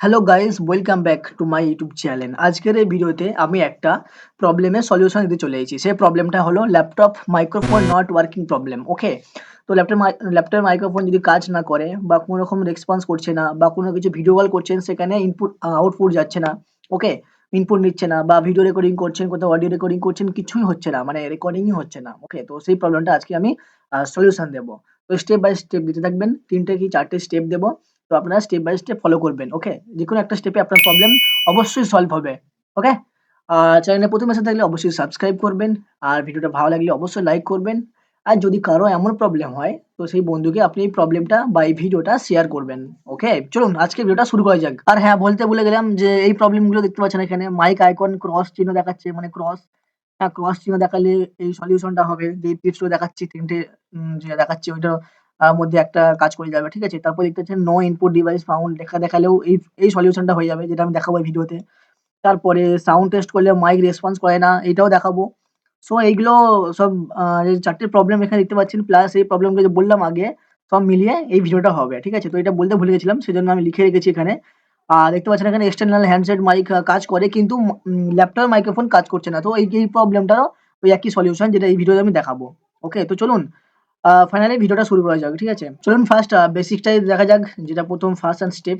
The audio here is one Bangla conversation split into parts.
Hello guys, welcome back to my YouTube channel. আজকের এই ভিডিওতে আমি একটা প্রবলেমের সলিউশন দিতে চলে এসেছি। সেই প্রবলেমটা হলো laptop microphone not working problem. Okay, তো ল্যাপটপ মাইক্রোফোন যদি কাজ না করে বা কোনো রকম রেসপন্স করছে না বা কোনো কিছু ভিডিও কল করছেন সেখানে ইনপুট আউটপুট যাচ্ছে না। ওকে, ইনপুট নিচ্ছে না বা ভিডিও রেকর্ডিং করছেন, কোথাও অডিও রেকর্ডিং করছেন, কিছুই হচ্ছে না, মানে রেকর্ডিংই হচ্ছে না। ওকে, তো সেই প্রবলেমটা আজকে আমি সলিউশন দেবো। তো স্টেপ বাই স্টেপ দিতে থাকবেন, ৩টে কি ৪টে স্টেপ দেবো। তো আপনারা স্টেপ বাই স্টেপ ফলো করবেন। ওকে, যেকোনো একটা স্টেপে আপনার প্রবলেম অবশ্যই সলভ হবে। ওকে, চ্যানেলে প্রথম এসে থাকলে অবশ্যই সাবস্ক্রাইব করবেন। আর ভিডিওটা ভালো লাগলে অবশ্যই লাইক করবেন। আর যদি কারো এমন প্রবলেম হয় তো সেই বন্ধুকে আপনি এই প্রবলেমটা বা এই ভিডিওটা শেয়ার করবেন। ওকে, চলুন আজকে ভিডিওটা শুরু করা যাক। আর হ্যাঁ, বলতে ভুলে গেলাম যে এই প্রবলেমগুলো দেখতে পাচ্ছেন এখানে মাইক আইকন ক্রস চিহ্ন দেখাচ্ছে, মানে ক্রস, হ্যাঁ, ক্রস চিহ্ন দেখালে এই সলিউশনটা হবে। যে টিপসগুলো দেখাচ্ছি ৩ টে যে দেখাচ্ছি ওইটার মধ্যে একটা কাজ করে যাবে। ঠিক আছে? তারপর দেখতে পাচ্ছেন নো ইনপুট ডিভাইস ফাউন্ড লেখা দেখালেও এই সলিউশনটা হয়ে যাবে, যেটা আমি দেখাবো এই ভিডিওতে। তারপরে সাউন্ড টেস্ট করলে মাইক রেসপন্স করে না, এটাও দেখাবো। সো এইগুলো সব এই ৪ টে প্রবলেম এখানে দেখতে পাচ্ছেন, প্লাস এই প্রবলেমগুলো যে বললাম আগে, সব মিলিয়ে এই ভিডিওটা হবে। ঠিক আছে? তো এটা বলতে ভুলে গেছিলাম, সেজন্য আমি লিখে রেখেছি এখানে। দেখতে পাচ্ছেন এখানে এক্সটার্নাল হ্যান্ডসেট মাইক কাজ করে, কিন্তু ল্যাপটপের মাইক্রোফোন কাজ করছে না। তো এই প্রবলেমটারও ওই একই সলিউশন, যেটা এই ভিডিওতে আমি দেখাবো। ওকে, তো চলুন ফাইনালি ভিডিওটা শুরু করা যাক। ঠিক আছে? চলুন ফার্স্ট বেসিকটাই দেখা যাক, যেটা প্রথম ফার্স্ট অ্যান্ড স্টেপ।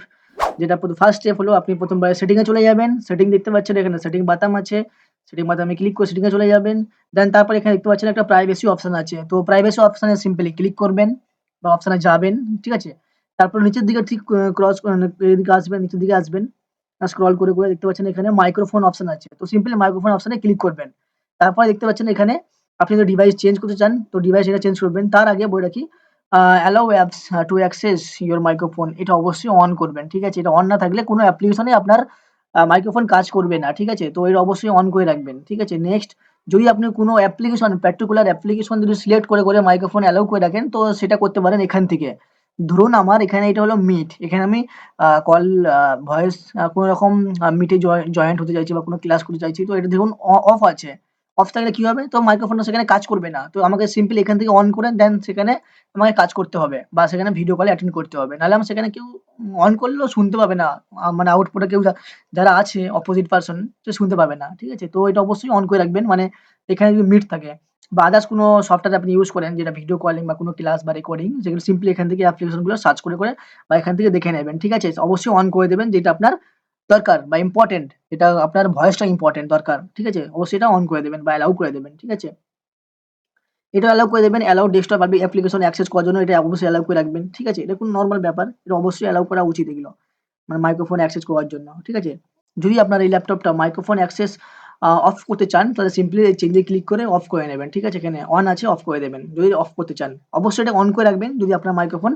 যেটা ফার্স্ট স্টেপ হলো আপনি প্রথমবার সেটিং এ চলে যাবেন। সেটিং দেখতে পাচ্ছেন এখানে সেটিং বাটন আছে। সেটিং বাটনে ক্লিক করে সেটিং এ চলে যাবেন। দেন তারপর এখানে দেখতে পাচ্ছেন একটা প্রাইভেসি অপশন আছে। তো প্রাইভেসি অপশনে সিম্পলি ক্লিক করবেন বা অপশনে যাবেন। ঠিক আছে? তারপর নিচের দিকে ঠিক ক্রস এদিকে আসবেন, নিচের দিকে আসবেন। স্ক্রল করে দেখতে পাচ্ছেন এখানে মাইক্রোফোন অপশন আছে। তো সিম্পলি মাইক্রোফোন অপশনে ক্লিক করবেন। তারপরে দেখতে পাচ্ছেন এখানে আপনি যদি ডিভাইস চেঞ্জ করতে চান তো ডিভাইস এটা চেঞ্জ করবেন। তার আগে বলে রাখি, allow apps to access your microphone, এটা অবশ্যই অন করবেন। ঠিক আছে? এটা অন না থাকলে কোনো অ্যাপ্লিকেশনে আপনার মাইক্রোফোন কাজ করবে না। ঠিক আছে? তো এটা অবশ্যই অন করে রাখবেন। ঠিক আছে? নেক্সট, যদি আপনি কোনো অ্যাপ্লিকেশন, পার্টিকুলার অ্যাপ্লিকেশন যদি সিলেক্ট করে মাইক্রোফোন অ্যালাও করে রাখেন তো সেটা করতে পারেন এখান থেকে। ধরুন আমার এখানে এটা হলো মিট। এখানে আমি কল ভয়েস কোনো রকম মিটে জয়েন্ট হতে চাইছি বা কোনো ক্লাস করতে চাইছি। তো এটা দেখুন অফ আছে। অফ থাকলে কি হবে? তো মাইক্রোফোনটা সেখানে কাজ করবে না। তো আমাকে সিম্পলি এখান থেকে অন করে দেন সেখানে আমাকে কাজ করতে হবে বা সেখানে ভিডিও কলে অ্যাটেন্ড করতে হবে। নাহলে আমার সেখানে কেউ অন করলেও শুনতে পাবে না। মানে আউটপুটে কেউ যারা আছে অপোজিট পারসন, সে শুনতে পাবে না। ঠিক আছে? তো এটা অবশ্যই অন করে রাখবেন। মানে এখানে যদি মিট থাকে বা আদার্স কোনো সফটওয়্যার আপনি ইউজ করেন যেটা ভিডিও কলিং বা কোনো ক্লাস বা রেকর্ডিং, সেগুলো সিম্পলি এখান থেকে অ্যাপ্লিকেশনগুলো সার্চ করে বা এখান থেকে দেখে নেবেন। ঠিক আছে? অবশ্যই অন করে দেবেন যেটা আপনার দরকার বা ইম্পোর্টেন্ট, এটা আপনার ভয়েসটা ইম্পোর্টেন্ট দরকার। ঠিক আছে? অবশ্যই এটা অন করে দেবেন বা অ্যালাউ করে দেবেন। ঠিক আছে? এটা অ্যালাউ করে দেবেন। অ্যালাউ ডেস্কটপ অ্যাপ্লিকেশন অ্যাক্সেস করার জন্য এটা অবশ্যই অ্যালাউ করে রাখবেন। ঠিক আছে? এটা কোনো নরমাল ব্যাপার। এটা অবশ্যই অ্যালাউ করা উচিত এগুলো। মানে মাইক্রোফোন অ্যাক্সেস করার জন্য। ঠিক আছে? যদি আপনার এই ল্যাপটপটা মাইক্রোফোন অ্যাক্সেস অফ করতে চান তাহলে সিম্পলি এই চেঞ্জে ক্লিক করে অফ করে নেবেন। ঠিক আছে? এখানে অন আছে, অফ করে দেবেন। যদি অফ করতে চান। অবশ্যই এটা অন করে রাখবেন যদি আপনার মাইক্রোফোন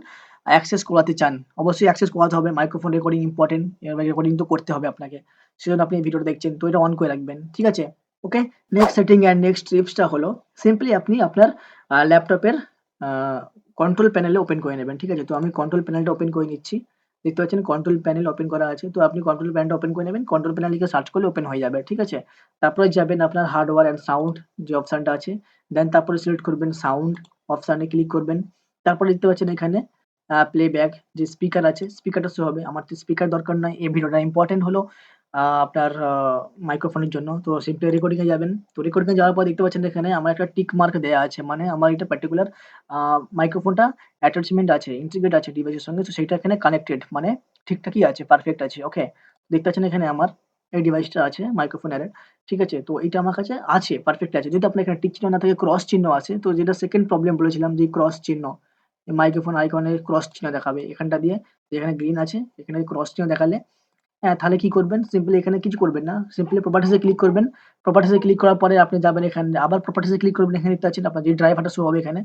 অ্যাক্সেস করাতে চান। অবশ্যই অ্যাক্সেস করাতে হবে। Microphone recording important. এবার রেকর্ডিং তো করতে হবে আপনাকে। সেজন্য আপনি এই ভিডিওটা দেখছেন। তো এটা অন করে রাখবেন। ঠিক আছে? ওকে? নেক্সট সেটিং অ্যান্ড নেক্সট টিপসটা হলো সিম্পলি আপনি আপনার ল্যাপটপের আ কন্ট্রোল প্যানেলে ওপেন করে নেবেন। ঠিক আছে? তো আমি কন্ট্রোল প্যানেলটা ওপেন করে নিচ্ছি। দেখতে পাচ্ছেন কন্ট্রোল প্যানেল ওপেন করা আছে। তো আপনি কন্ট্রোল প্যানেলটা ওপেন করে নেবেন। কন্ট্রোল প্যানেল লিখে সার্চ করলে ওপেন হয়ে যাবে। ঠিক আছে? তারপরে যাবেন আপনার হার্ডওয়্যার অ্যান্ড সাউন্ড যে অপশনটা আছে। দেন তারপরে সিলেক্ট করবেন সাউন্ড অপশনে ক্লিক করবেন। তারপরে দেখতে পাচ্ছেন এখানে প্লেব্যাক যে স্পিকার আছে, স্পিকারটা শো হবে। আমার তো স্পিকার দরকার নাই। এই ভিডিওটা ইম্পোর্টেন্ট হলো আপনার মাইক্রোফোনের জন্য। তো সিম্পলি রেকর্ডিং এ যাবেন। তো রেকর্ডিং এ যাওয়ার পর দেখতে পাচ্ছেন এখানে আমার একটা টিক মার্ক দেয়া আছে। মানে আমার এটা পার্টিকুলার আ মাইক্রোফোনটা অ্যাটাচমেন্ট আছে, ইন্টিগ্রেট আছে ডিভাইসের সঙ্গে। তো সেইটা এখানে কানেক্টেড, মানে ঠিকঠাকই আছে, পারফেক্ট আছে। ওকে? দেখতে পাচ্ছেন এখানে আমার এই ডিভাইসটা আছে মাইক্রোফোন অ্যারের। ঠিক আছে? তো এইটা আমার কাছে আছে, পারফেক্ট আছে। যদি আপনার এখানে টিক চিহ্ন না থাকে ক্রস চিহ্ন আছে, তো যেটা সেকেন্ড প্রবলেম বলেছিলাম যে ক্রস চিহ্ন, মাইক্রোফোন আইকনের ক্রস চিহ্ন দেখাবে। এখানটা দিয়ে যেখানে গ্রিন আছে এখানে ক্রস চিহ্ন দেখালে, হ্যাঁ, তাহলে কি করবেন? সিম্পলি এখানে কিছু করবেন না। সিম্পলি প্রপার্টিস এ ক্লিক করবেন। প্রপার্টিস এ ক্লিক করার পরে আপনি যাবেন এখানে, আবার প্রপার্টিস এ ক্লিক করবেন। এখানে দেখতে পাচ্ছেন আপনার যে ড্রাইভারটা শো হবে এখানে।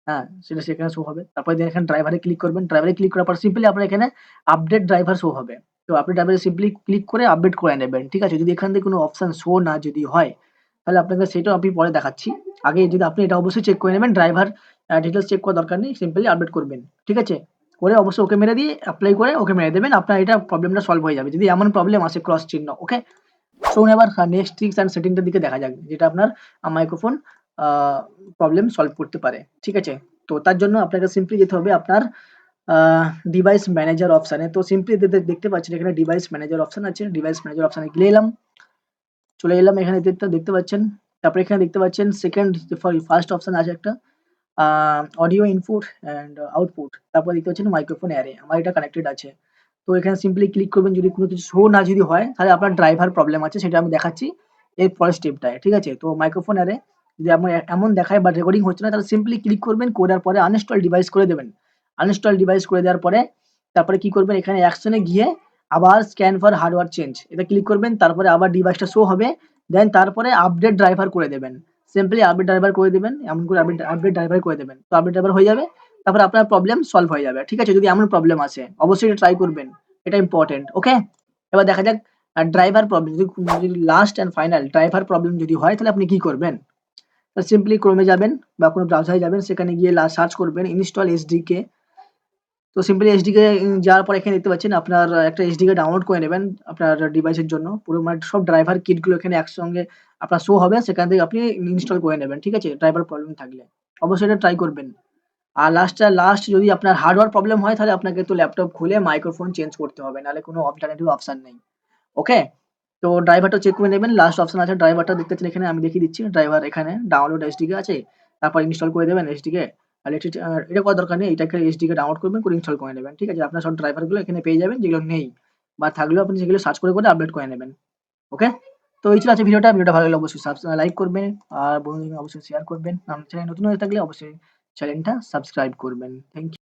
হ্যাঁ, সেটা সেখানে শো হবে। তারপরে দেন এখানে ড্রাইভারে ক্লিক করবেন। ড্রাইভারে ক্লিক করার পর সিম্পলি আপনার এখানে আপডেট ড্রাইভার শো হবে। তো আপনি ড্রাইভারে সিম্পলি ক্লিক করে আপডেট করে নেবেন। ঠিক আছে? যদি এখান থেকে কোনো অপশন শো না যদি হয়, তাহলে আপনাকে সেটাও আমি পরে দেখাচ্ছি। আগে যদি আপনি এটা অবশ্যই চেক করে নেবেন। ড্রাইভার ডিটেইলস চেক করার দরকার নেই। সিম্পলি আপডেট করবেন। ঠিক আছে? করে অবশ্যই ওকে মেরে দিয়ে এপ্লাই করে ওকে মেরে দেবেন। আপনার এটা প্রবলেমটা সলভ হয়ে যাবে। যদি এমন প্রবলেম আসে ক্রস চিহ্ন। ওকে? চলুন এবার নেক্সট ট্রিক্স অ্যান্ড সেটিং টার দিকে দেখা যাক। যেটা আপনার মাইক্রোফোন আ প্রবলেম সলভ করতে পারে। ঠিক আছে? তো তার জন্য আপনাকে সিম্পলি যেতে হবে আপনার ডিভাইস ম্যানেজার অপশানে। তো সিম্পলি দেখতে পাচ্ছেন এখানে ডিভাইস ম্যানেজার অপশান আছে। ডিভাইস ম্যানেজার অপশানে চলে এলাম এখানে দেখতে পাচ্ছেন। তারপরে এখানে দেখতে পাচ্ছেন ফার্স্ট অপশান আছে একটা অডিও ইনপুট অ্যান্ড আউটপুট। তারপর দেখতে পাচ্ছেন মাইক্রোফোন অ্যারে। আমার এটা কানেক্টেড আছে। তো এখানে সিম্পলি ক্লিক করবেন যদি কোনো কিছু শো না যদি হয় তাহলে আপনার ড্রাইভার প্রবলেম আছে সেটা আমি দেখাচ্ছি এর পরের স্টেপটায়। ঠিক আছে? তো মাইক্রোফোন অ্যারে যদি এমন দেখায় বা রেকর্ডিং হচ্ছে না তাহলে সিম্পলি ক্লিক করবেন, করার পরে আনইনস্টল ডিভাইস করে দেবেন। আনইনস্টল ডিভাইস করে দেওয়ার পরে তারপরে কি করবেন এখানে অ্যাকশন এ গিয়ে আবার স্ক্যান ফর হার্ডওয়্যার চেঞ্জ এটা ক্লিক করবেন, তারপরে আবার ডিভাইসটা শো হবে। দেন তারপরে আপডেট ড্রাইভার করে দেবেন। সিম্পলি আপডেট ড্রাইভার করে দিবেন। এমন করে আপডেট ড্রাইভার করে দেবেন। তো আপডেট ড্রাইভার হয়ে যাবে। তারপরে আপনার প্রবলেম সলভ হয়ে যাবে। ঠিক আছে? যদি এমন প্রবলেম আসে অবশ্যই এটা ট্রাই করবেন। এটা ইম্পোর্টেন্ট। ওকে? এবার দেখা যাক ড্রাইভার প্রবলেম যদি last and final driver problem যদি হয় তাহলে আপনি কি করবেন? তো সিম্পলি ক্রোমে যাবেন বা কোনো ব্রাউজারে যাবেন, সেখানে গিয়ে সার্চ করবেন ইনস্টল এসডিকে। তো সিম্পলি এসডিকে যাওয়ার পর এখানে দেখতে পাচ্ছেন আপনার একটা এসডিকে ডাউনলোড করে নেবেন আপনার ডিভাইসের জন্য। পুরো মানে সব ড্রাইভার কিটগুলো এখানে একসঙ্গে আপনার শো হবে, সেখান থেকে আপনি ইনস্টল করে নেবেন। ঠিক আছে? ড্রাইভার প্রবলেম থাকলে। অবশ্যই এটা ট্রাই করবেন। আর লাস্ট যদি আপনার হার্ডওয়্যার প্রবলেম হয় তাহলে আপনাকে তো ল্যাপটপ খুলে মাইক্রোফোন চেঞ্জ করতে হবে। নাহলে কোনো অল্টারনেটিভ অপশন নেই। ওকে? তো ড্রাইভারটা চেক করে নেবেন। লাস্ট অপশন আছে ড্রাইভারটা দেখতে পাচ্ছেন এখানে আমি দেখিয়ে দিচ্ছি। ড্রাইভার এখানে ডাউনলোড এসডিকে আছে। তারপর ইনস্টল করে দেবেন এসডিকে। আর এটা করার দরকার নেই। এটাকে এসডিকে ডাউনলোড করবেন, করে ইনস্টল করে নেবেন। ঠিক আছে? আপনার সব ড্রাইভারগুলো এখানে পেয়ে যাবেন যেগুলো নেই বা থাকলেও আপনি সেগুলো সার্চ করে আপডেট করে নেবেন। ওকে? তো এই ছিল আজকের ভিডিওটা। ভিডিওটা ভালো লাগলে অবশ্যই লাইক করবেন আর বন্ধুদের অবশ্যই শেয়ার করবেন। আমার চ্যানেলে নতুন হয়ে থাকলে অবশ্যই চ্যানেলটা সাবস্ক্রাইব করবেন। Thank you.